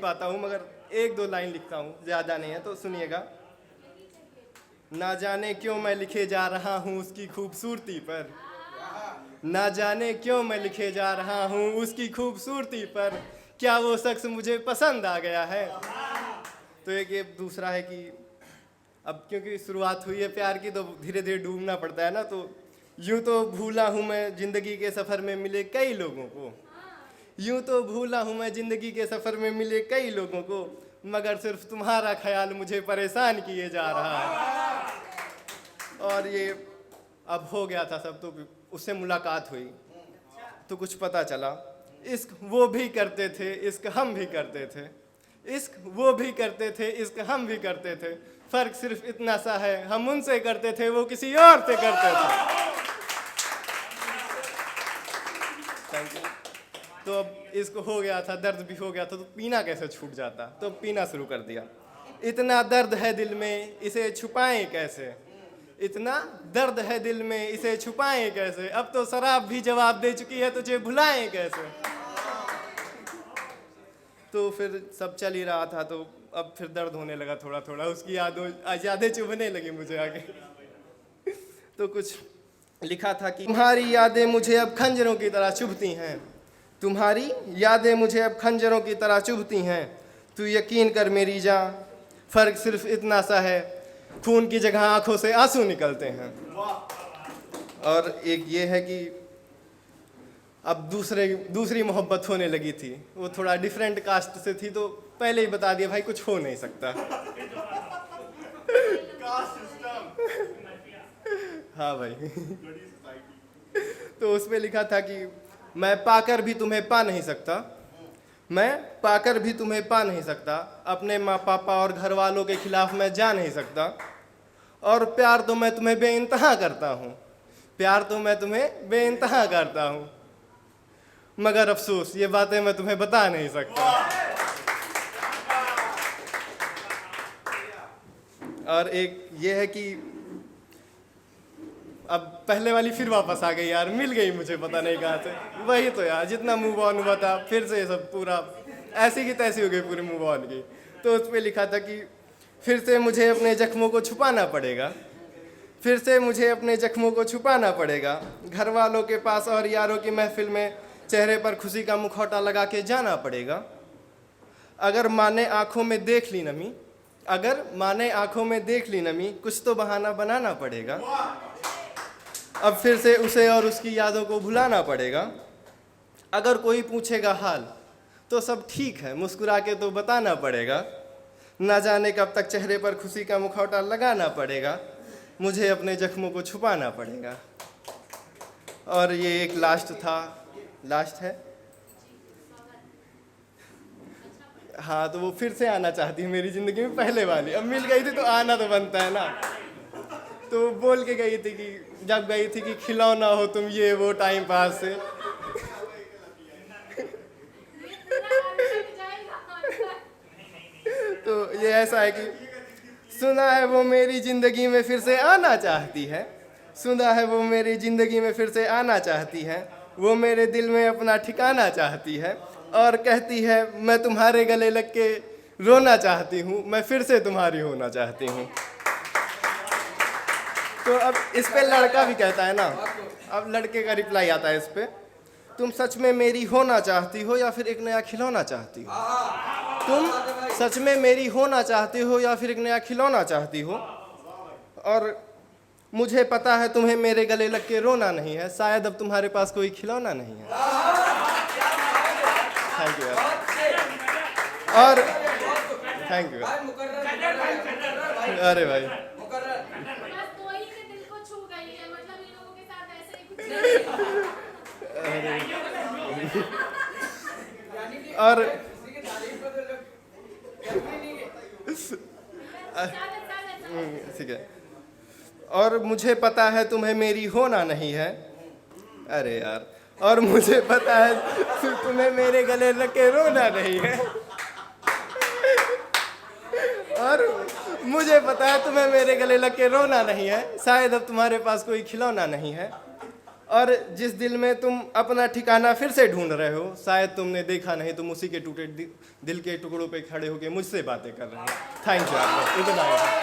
पाता हूँ, मगर एक दो लाइन लिखता हूँ, ज़्यादा नहीं है, तो सुनिएगा। ना जाने क्यों मैं लिखे जा रहा हूँ उसकी खूबसूरती पर, ना जाने क्यों मैं लिखे जा रहा हूँ उसकी खूबसूरती पर, क्या वो शख्स मुझे पसंद आ गया है। तो एक ये दूसरा है कि अब क्योंकि शुरुआत हुई है प्यार की, तो धीरे धीरे डूबना पड़ता है ना। तो यूं तो भूला हूँ मैं जिंदगी के सफ़र में मिले कई लोगों को, यूं तो भूला हूँ मैं जिंदगी के सफ़र में मिले कई लोगों को, मगर सिर्फ तुम्हारा ख्याल मुझे परेशान किए जा रहा है। और ये अब हो गया था सब, तो उससे मुलाकात हुई तो कुछ पता चला। इश्क वो भी करते थे, इश्क हम भी करते थे, इश्क वो भी करते थे, इश्क हम भी करते थे, फ़र्क सिर्फ इतना सा है हम उनसे करते थे, वो किसी और से करते थे। Thank you. तो अब इश्क हो गया था, दर्द भी हो गया था, तो पीना कैसे छूट जाता, तो पीना शुरू कर दिया। इतना दर्द है दिल में इसे छुपाएं कैसे, इतना दर्द है दिल में इसे छुपाएं कैसे, अब तो शराब भी जवाब दे चुकी है तुझे भुलाएं कैसे। तो फिर सब चल ही रहा था, तो अब फिर दर्द होने लगा थोड़ा थोड़ा, उसकी यादें चुभने लगी मुझे आगे। तो कुछ लिखा था कि तुम्हारी यादें मुझे अब खंजरों की तरह चुभती हैं, तुम्हारी यादें मुझे अब खंजरों की तरह चुभती हैं, तू यकीन कर मेरी जान, फ़र्क सिर्फ इतना सा है खून की जगह आंखों से आंसू निकलते हैं। और एक ये है कि अब दूसरी मोहब्बत होने लगी थी, वो थोड़ा डिफरेंट कास्ट से थी, तो पहले ही बता दिया भाई कुछ हो नहीं सकता। हाँ भाई। तो उसमें लिखा था कि मैं पाकर भी तुम्हें पा नहीं सकता, मैं पाकर भी तुम्हें पा नहीं सकता, अपने माँ पापा और घर वालों के खिलाफ मैं जा नहीं सकता, और प्यार तो मैं तुम्हें बेइंतहा करता हूँ, प्यार तो मैं तुम्हें बेइंतहा करता हूँ, मगर अफसोस ये बातें मैं तुम्हें बता नहीं सकता। और एक ये है कि अब पहले वाली फिर वापस आ गई यार, मिल गई मुझे पता नहीं कहाँ से, वही तो यार जितना मूव ऑन हुआ था फिर से सब पूरा ऐसी की तैसी हो गई पूरी मूव ऑन की। तो उस पर लिखा था कि फिर से मुझे अपने जख्मों को छुपाना पड़ेगा, फिर से मुझे अपने जख्मों को छुपाना पड़ेगा, घर वालों के पास और यारों की महफिल में चेहरे पर खुशी का मुखौटा लगा के जाना पड़ेगा, अगर माँ ने आँखों में देख ली नमी, अगर माँ ने आँखों में देख ली नमी, कुछ तो बहाना बनाना पड़ेगा, अब फिर से उसे और उसकी यादों को भुलाना पड़ेगा, अगर कोई पूछेगा हाल तो सब ठीक है मुस्कुरा के तो बताना पड़ेगा, ना जाने कब तक चेहरे पर खुशी का मुखौटा लगाना पड़ेगा, मुझे अपने जख्मों को छुपाना पड़ेगा। और ये एक लास्ट है। हाँ, तो वो फिर से आना चाहती है मेरी ज़िंदगी में, पहले वाली, अब मिल गई थी तो आना तो बनता है ना। तो बोल के गई थी कि जब गई थी कि खिलौना हो तुम ये वो टाइम पास से। तो ये ऐसा है कि सुना है वो मेरी ज़िंदगी में फिर से आना चाहती है, सुना है वो मेरी ज़िंदगी में फिर से आना चाहती है, वो मेरे दिल में अपना ठिकाना चाहती है, और कहती है मैं तुम्हारे गले लग के रोना चाहती हूँ, मैं फिर से तुम्हारी होना चाहती हूँ। तो अब इस पे लड़का भी कहता है ना, अब लड़के का रिप्लाई आता है इस पे, तुम सच में मेरी होना चाहती हो या फिर एक नया खिलौना चाहती हो, तुम सच में मेरी होना चाहती हो या फिर एक नया खिलौना चाहती हो, और मुझे पता है तुम्हें मेरे गले लग के रोना नहीं है, शायद अब तुम्हारे पास कोई खिलौना नहीं है। थैंक यू यार। और थैंक यू। अरे भाई और ठीक है, और मुझे पता है तुम्हें मेरी होना नहीं है, अरे यार, और मुझे पता है तुम्हें मेरे गले लग के रोना नहीं है, और मुझे पता है तुम्हें मेरे गले लग के रोना नहीं है, शायद अब तुम्हारे पास कोई खिलौना नहीं है, और जिस दिल में तुम अपना ठिकाना फिर से ढूंढ रहे हो, शायद तुमने देखा नहीं, तुम उसी के टूटे दिल के टुकड़ों पे खड़े होके मुझसे बातें कर रहे हो। थैंक यू आपको, इतना ही।